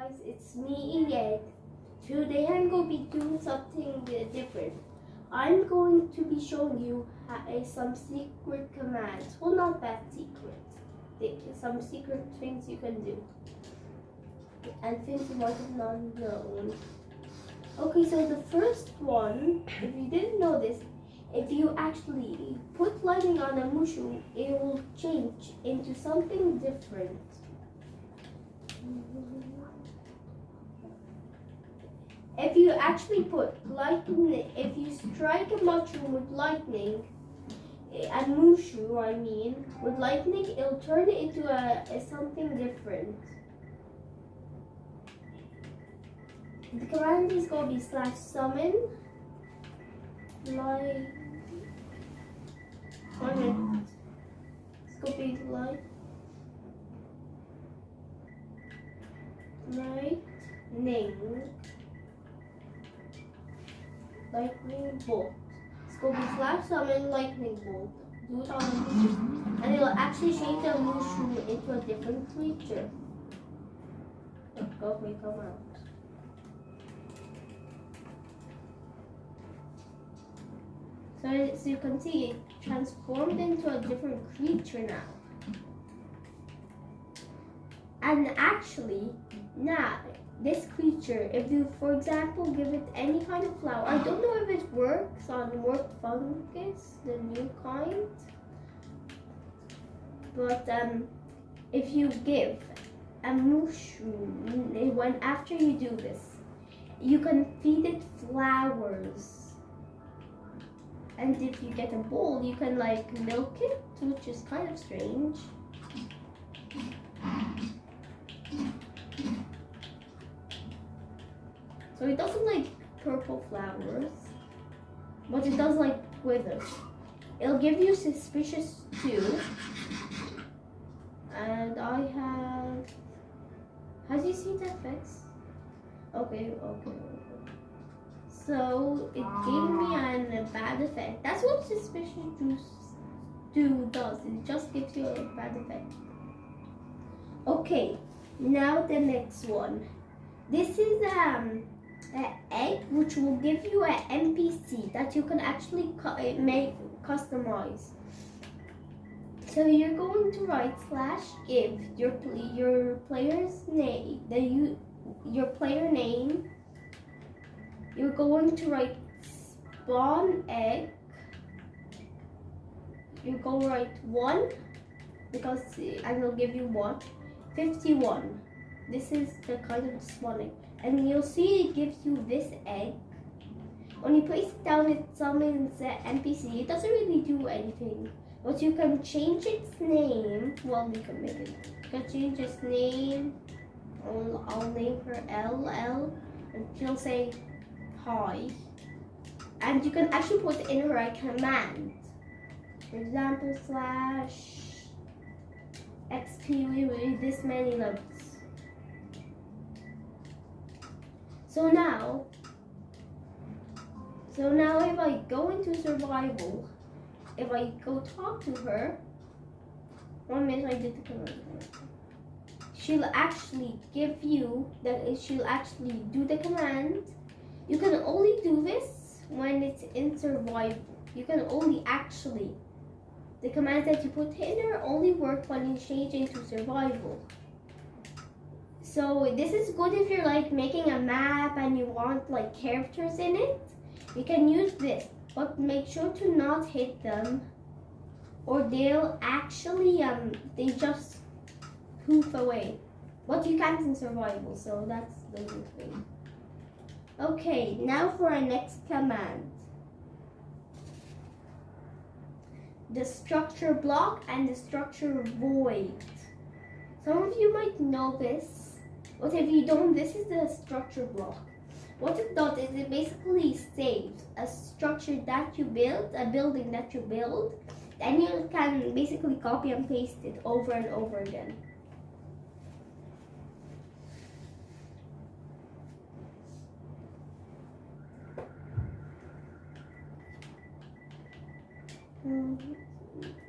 guys, it's me Iyad. Today I'm going to be doing something different. I'm going to be showing you some secret commands. Well, not that secret. Some secret things you can do. And things you might have not known. Okay, so the first one, if you didn't know this, if you actually put lightning on a Mushu, it will change into something different. If you actually put lightning, if you strike a mushroom with lightning, a Mushu, I mean, with lightning, it'll turn it into a something different. The command is going to be /summon, like, 1 minute. It's going to be like, lightning bolt. It's going to be /summon lightning bolt. Do it on the Mushu. And it will actually change the Mushu into a different creature. Okay, come out. So you can see it transformed into a different creature now. And actually, now this creature, if you, for example, give it any kind of flower, I don't know if it works on Warp Fungus, the new kind, but if you give a mushroom, when after you do this, you can feed it flowers. And if you get a bowl, you can like milk it, which is kind of strange. So it doesn't like purple flowers, but it does like withers. It'll give you suspicious too. And I have you seen the effects? Okay. So it gave me a bad effect. That's what suspicious juice does. It just gives you a bad effect. Okay, now the next one. This is an egg which will give you an NPC that you can actually customize. So you're going to write /give your player's name, your player name. You're going to write spawn egg. You're going to write 1 because I will give you 1. 51. This is the kind of spawn egg. And you'll see it gives you this egg. When you place it down, it summons the NPC. It doesn't really do anything. But you can change its name. Well, you can make it. You can change its name. I'll name her LL. And she'll say hi. And you can actually put in her a command. For example, /XP with this many levels. So now if I go into survival, if I go talk to her, 1 minute I did the command. She'll actually give you she'll actually do the command. You can only do this when it's in survival. You can only actually, the commands that you put in there only work when you change into survival. So this is good if you're like making a map and you want like characters in it. You can use this, but make sure to not hit them or they'll actually, they just poof away. But you can't in survival, so that's the good thing. Okay, now for our next command. The structure block and the structure void. Some of you might know this, but if you don't, this is the structure block. What it does is it basically saves a structure that you build, a building that you build, and you can basically copy and paste it over and over again.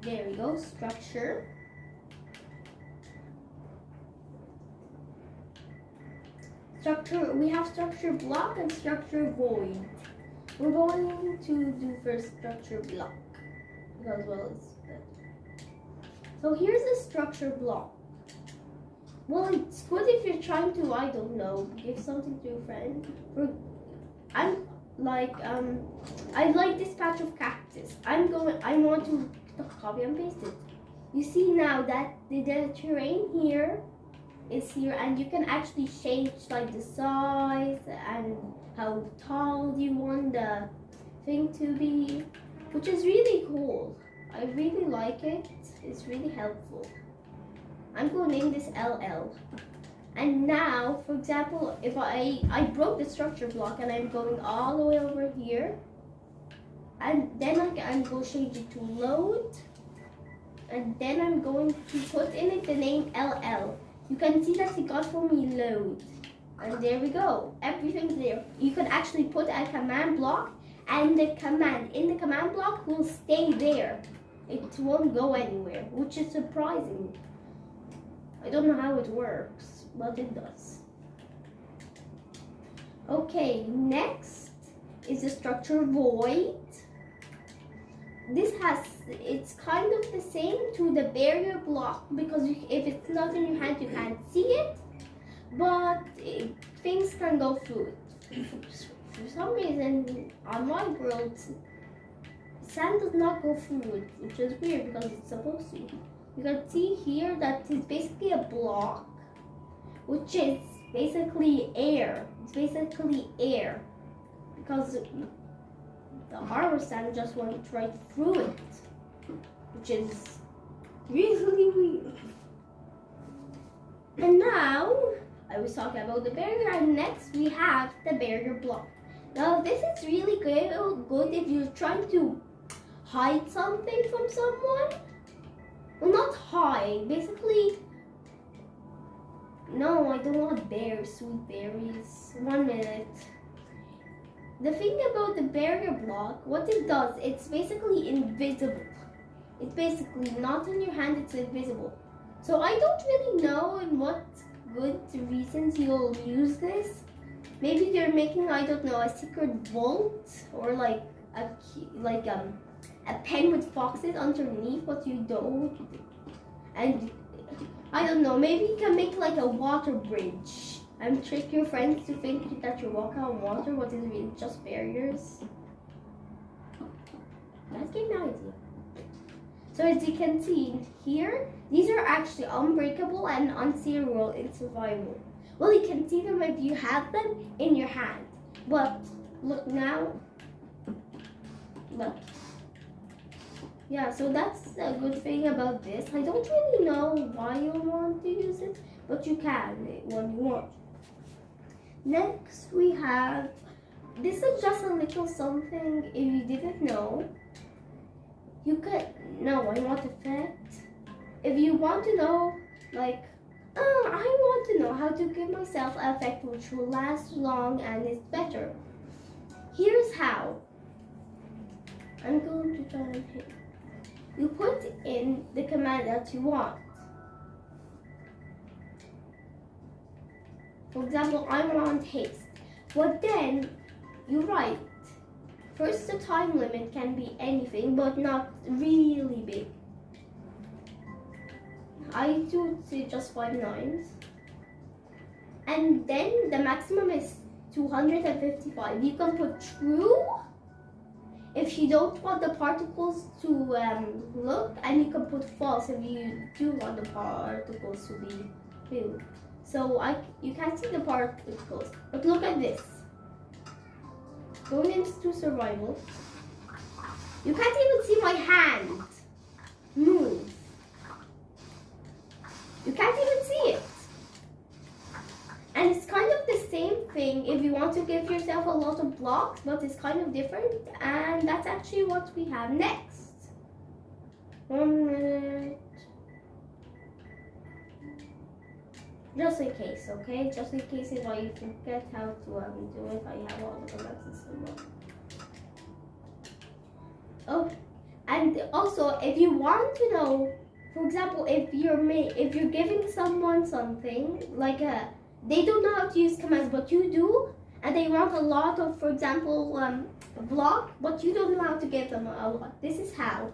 There we go, structure. structure. We have structure block and structure void. We're going to do first structure block because well it's better. So here's the structure block. Well, it's good if you're trying to, I don't know, give something to your friend. I like this patch of cactus. I want to copy and paste it. You see now that the terrain here is here, and you can actually change like the size and how tall you want the thing to be, which is really cool. I really like it. It's really helpful. I'm going to name this LL. And now, for example, if I broke the structure block and I'm going all the way over here, and then I'm going to change it to load, and then I'm going to put in it the name LL. You can see that it got for me load. And there we go. Everything's there. You can actually put a command block, and the command in the command block will stay there. It won't go anywhere, which is surprising. I don't know how it works, but it does. Okay, next is the structure void. It's kind of the same to the barrier block because if it's not in your hand, you can't see it, but things can go through it. For some reason, on my world, sand does not go through it, which is weird because it's supposed to. You can see here that it's basically a block, which is basically air. It's basically air because the armor sand just went right through it, which is really weird. And now, I was talking about the barrier, and next we have the barrier block. Now this is really good if you're trying to hide something from someone. Well, not hide, basically. No, I don't want berries, sweet berries. 1 minute. The thing about the barrier block, what it does, it's basically invisible. It's basically not in your hand, it's invisible. So I don't really know in what good reasons you'll use this. Maybe you're making, I don't know, a secret vault or like a pen with foxes underneath, but you don't. And I don't know, maybe you can make like a water bridge and trick your friends to think that you're walking on water, what is really just barriers. That's a good idea. So as you can see here, these are actually unbreakable and unseeable in survival. Well, you can see them if you have them in your hand. But look now. Look. Yeah, so that's a good thing about this. I don't really know why you want to use it, but you can when you want. Next we have, this is just a little something if you didn't know. You could, no, I want effect. If you want to know, like, oh, I want to know how to give myself an effect which will last long and is better. Here's how. I'm going to try and hit. You put in the command that you want. For example, I want haste. But then you write, first the time limit can be anything, but not really big. I do say just 5 lines. And then the maximum is 255. You can put true if you don't want the particles to look, and you can put false if you do want the particles to be blue. So you can't see the particles, but look at this. Going into survival, you can't even see my hand move. You can't even see it. And it's kind of the same thing if you want to give yourself a lot of blocks, but it's kind of different. And that's actually what we have next. 1 minute. Just in case, okay? Just in case if I forget how to do it, I have all the commands and Oh, and also if you want to know, for example, if you're giving someone something like they don't know how to use commands, but you do, and they want a lot of, for example, block, but you don't know how to give them a lot. This is how.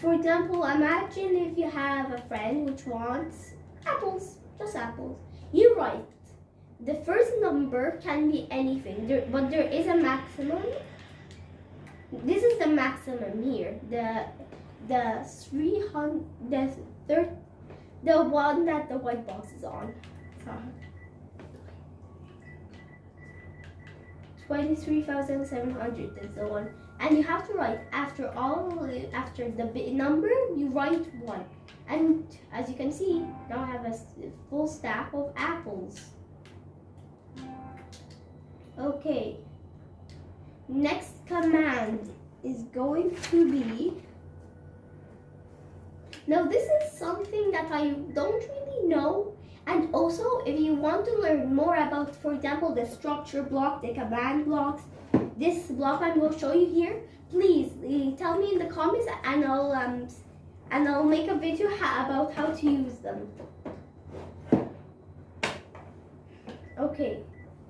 For example, imagine if you have a friend which wants apples, just apples. You write, the first number can be anything, but there is a maximum. This is the maximum here. The 300, the one that the white box is on. Sorry. 23,700 is the one. And you have to write after the big number, you write 1. And as you can see, now I have a full stack of apples. Okay. Next command is going to be. Now this is something that I don't really know. And also, if you want to learn more about, for example, the structure block, the command blocks, this block I'm going to show you here, please tell me in the comments, and I'll make a video about how to use them. Okay,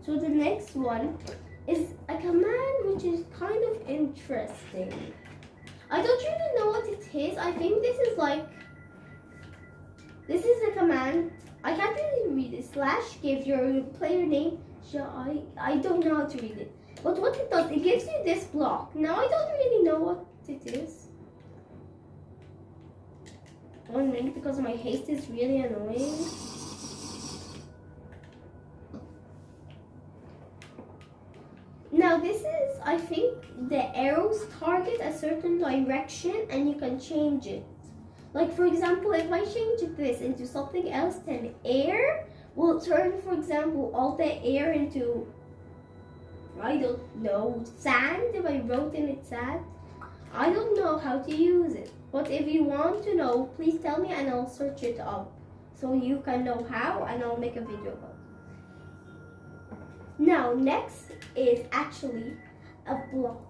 so the next one is a command which is kind of interesting. I don't really know what it is. I think this is a command. I can't really read it. / give your player name. I don't know how to read it. But what it does, it gives you this block. Now I don't really know what it is. 1 minute, because my haste is really annoying. Now this is, I think, the arrows target a certain direction and you can change it. Like for example, if I change this into something else, then air will turn, for example, all the air into, I don't know, sand. If I wrote in it sand, I don't know how to use it. But if you want to know, please tell me and I'll search it up so you can know how, and I'll make a video about it. Now next is actually a block.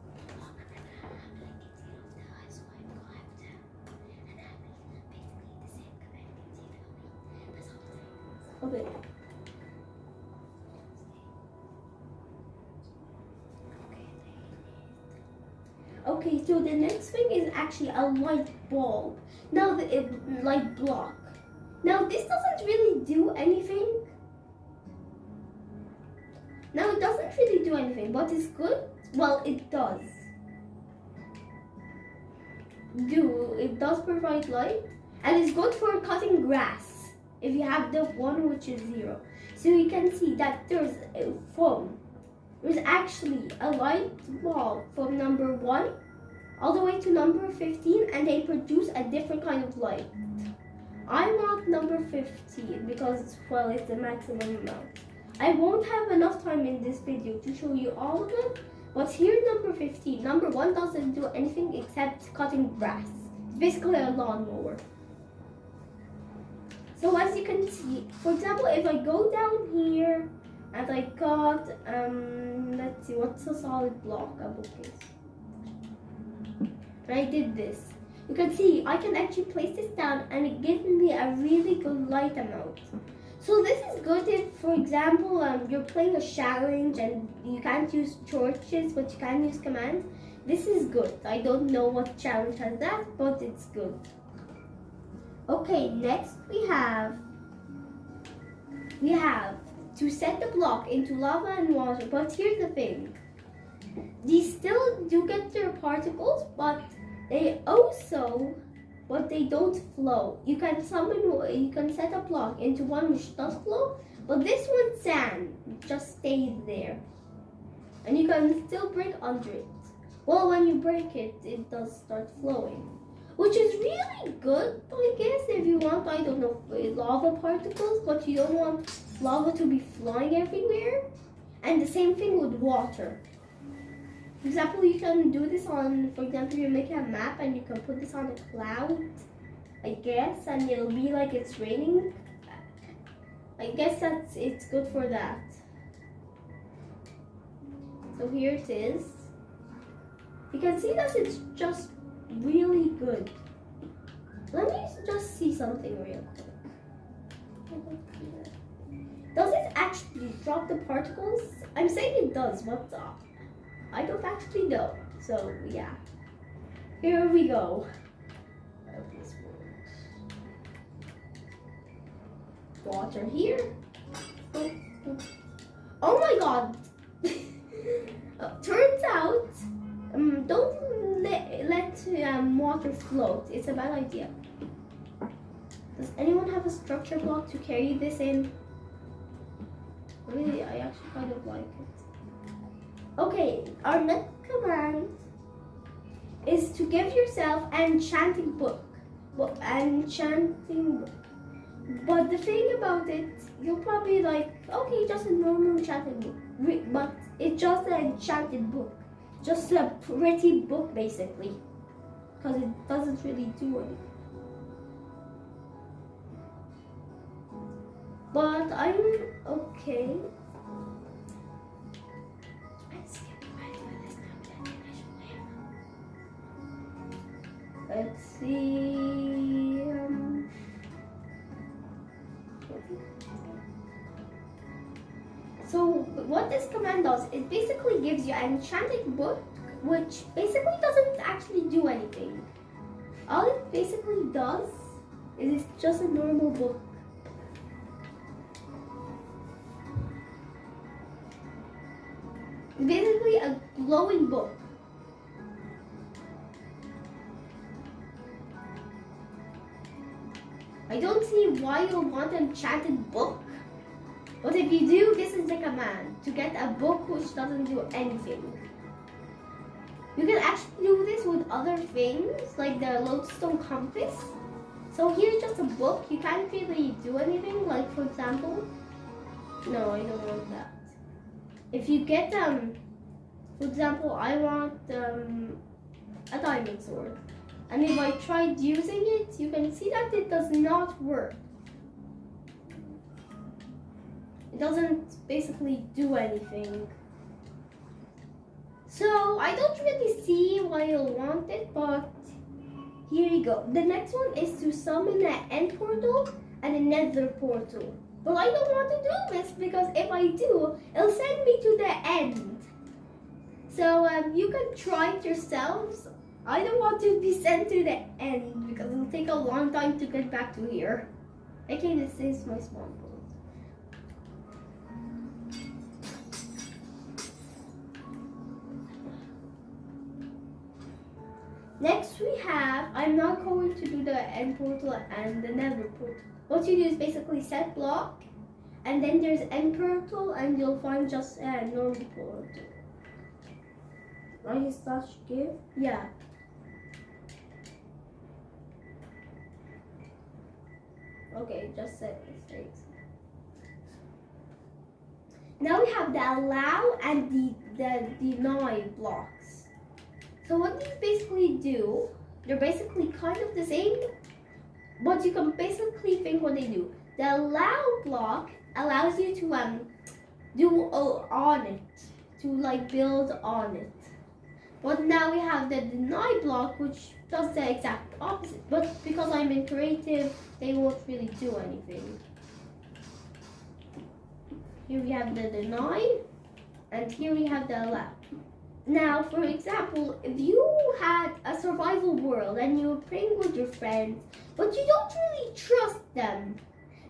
Okay. Okay, so the next thing is actually a light bulb. Now the light block. Now this doesn't really do anything. Now it doesn't really do anything, but it's good. Well, it does. It does provide light, and it's good for cutting grass. If you have the one which is 0, so you can see that there's actually a light bulb from number 1 all the way to number 15, and they produce a different kind of light. I want number 15 because, well, it's the maximum amount. I won't have enough time in this video to show you all of them, but here's number 15. Number 1 doesn't do anything except cutting grass. It's basically a lawnmower. So as you can see, for example, if I go down here and I got, let's see, what's a solid block? A bookcase. And I did this. You can see I can actually place this down and it gives me a really good light amount. So this is good if, for example, you're playing a challenge and you can't use torches, but you can use commands. This is good. I don't know what challenge has that, but it's good. Okay, next we have to set the block into lava and water, but here's the thing. These still do get their particles, but they don't flow. You can set a block into one which does flow, but this one sand just stays there. And you can still break under it. Well, when you break it, it does start flowing. Which is really good, I guess, if you want, I don't know, lava particles, but you don't want lava to be flying everywhere. And the same thing with water. For example, you can do this on, for example, you make a map and you can put this on a cloud, I guess, and it'll be like it's raining. I guess it's good for that. So here it is. You can see that it's just really good. Let me just see something real quick. Does it actually drop the particles? I'm saying it does, but I don't actually know. So yeah, here we go. This water here. Oh my god! Turns out, don't let water float. It's a bad idea. Does anyone have a structure block to carry this in? Really, I actually kind of like it. Okay, our next command is to give yourself an enchanting book. Enchanting book. But the thing about it, you'll probably like, okay, just a normal enchanted book. But it's just an enchanted book. Just a pretty book, basically. Because it doesn't really do anything. But I'm okay. Let's see. So what this command does, it basically gives you an enchanted book, which basically doesn't actually do anything. All it basically does is it's just a normal book. Basically a glowing book. I don't see why you'll want an enchanted book. But if you do, this is the command. To get a book which doesn't do anything. You can actually do this with other things, like the lodestone compass. So here's just a book. You can't really do anything. Like for example, no, I don't want that. If you get for example, I want a diamond sword, and if I tried using it, you can see that it does not work. It doesn't basically do anything. So I don't really see why you'll want it, but here you go. The next one is to summon an end portal and a nether portal. But I don't want to do this because if I do, it'll send me to the end. So you can try it yourselves. I don't want to be sent to the end because it'll take a long time to get back to here. Okay, this is my spawn point. Next we have, I'm not going to do the end portal and the nether portal. What you do is basically set block, and then there's end portal, and you'll find just a normal portal. I slash give? Yeah. Okay, just set mistakes. Now we have the allow and the deny blocks. So what these basically do, they're basically kind of the same, but you can basically think what they do. The allow block allows you to do on it, to like build on it. But now we have the deny block, which does the exact opposite. But because I'm in creative, they won't really do anything. Here we have the deny, and here we have the allow. Now, for example, if you had a survival world and you were playing with your friends, but you don't really trust them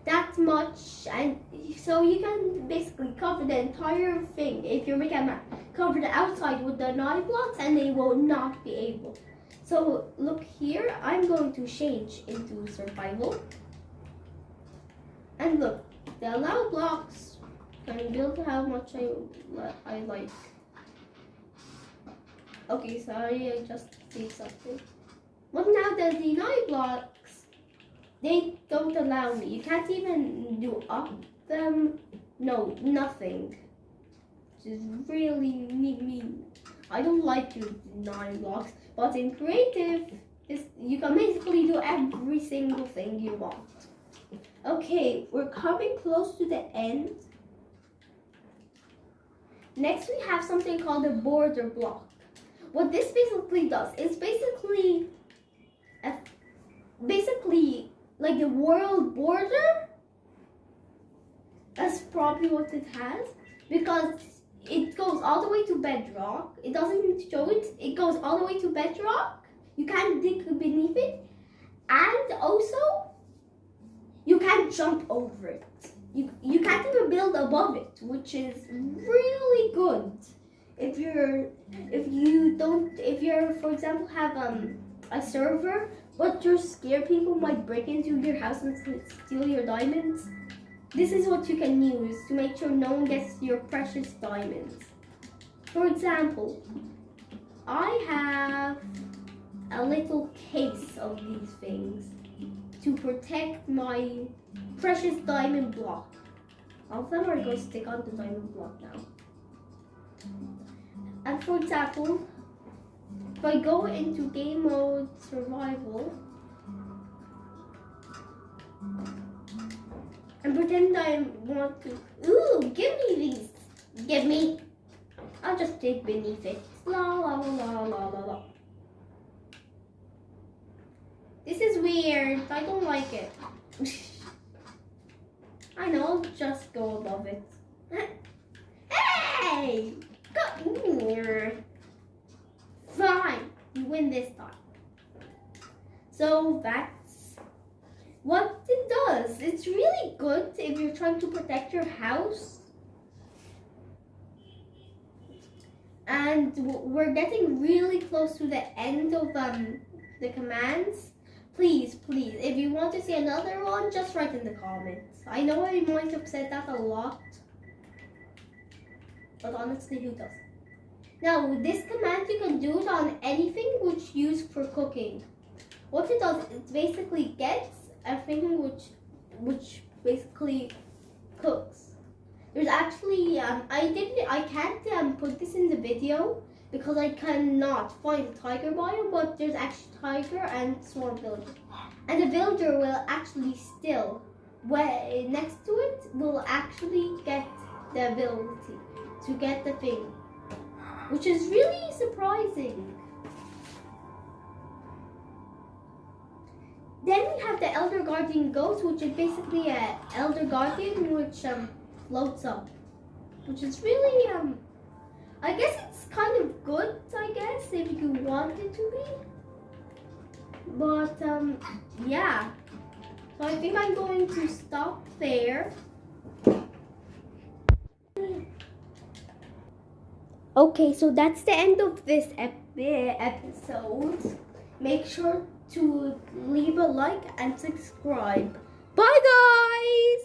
that much, and so you can basically cover the entire thing. If you're making a map, cover the outside with the deny blocks and they will not be able. So look here, I'm going to change into survival. And look, the allow blocks can build how much I like. Okay, sorry, I just did something. But now the deny blocks, they don't allow me. You can't even do up them. No, nothing. Which is really mean. I don't like your deny blocks, but in creative, you can basically do every single thing you want. Okay, we're coming close to the end. Next we have something called a border block. What this basically does is basically like the world border, That's probably what it has, because it goes all the way to bedrock. It doesn't even show it. It goes all the way to bedrock. You can't dig beneath it, and also you can't jump over it. You can't even build above it, which is really good. If you're for example have a server, but you're scared people might break into your house and steal your diamonds, this is what you can use to make sure no one gets your precious diamonds. For example, I have a little case of these things to protect my precious diamond block. All of them are going to stick on the diamond block now. And for example, if I go into game mode survival and pretend I want to, ooh, give me these, give me, I'll just dig beneath it. La la la la la la. This is weird, I don't like it. I know, I'll just go above it. Hey! Come here. Fine, you win this time. So that's what it does. It's really good if you're trying to protect your house. And we're getting really close to the end of the commands. Please, if you want to see another one, just write in the comments. I know I might have said that a lot, but honestly, who does? Now, with this command, you can do it on anything which used for cooking. What it does, it basically gets a thing which basically cooks. There's actually, I can't put this in the video because I cannot find a tiger biome, but there's actually tiger and small villager. And the villager will actually still, next to it, will actually get the ability to get the thing, which is really surprising. Then we have the Elder Guardian Ghost, which is basically an Elder Guardian which floats up, which is really, I guess it's kind of good, I guess, if you want it to be. But, yeah. So I think I'm going to stop there. Okay, so that's the end of this episode. Make sure to leave a like and subscribe. Bye, guys!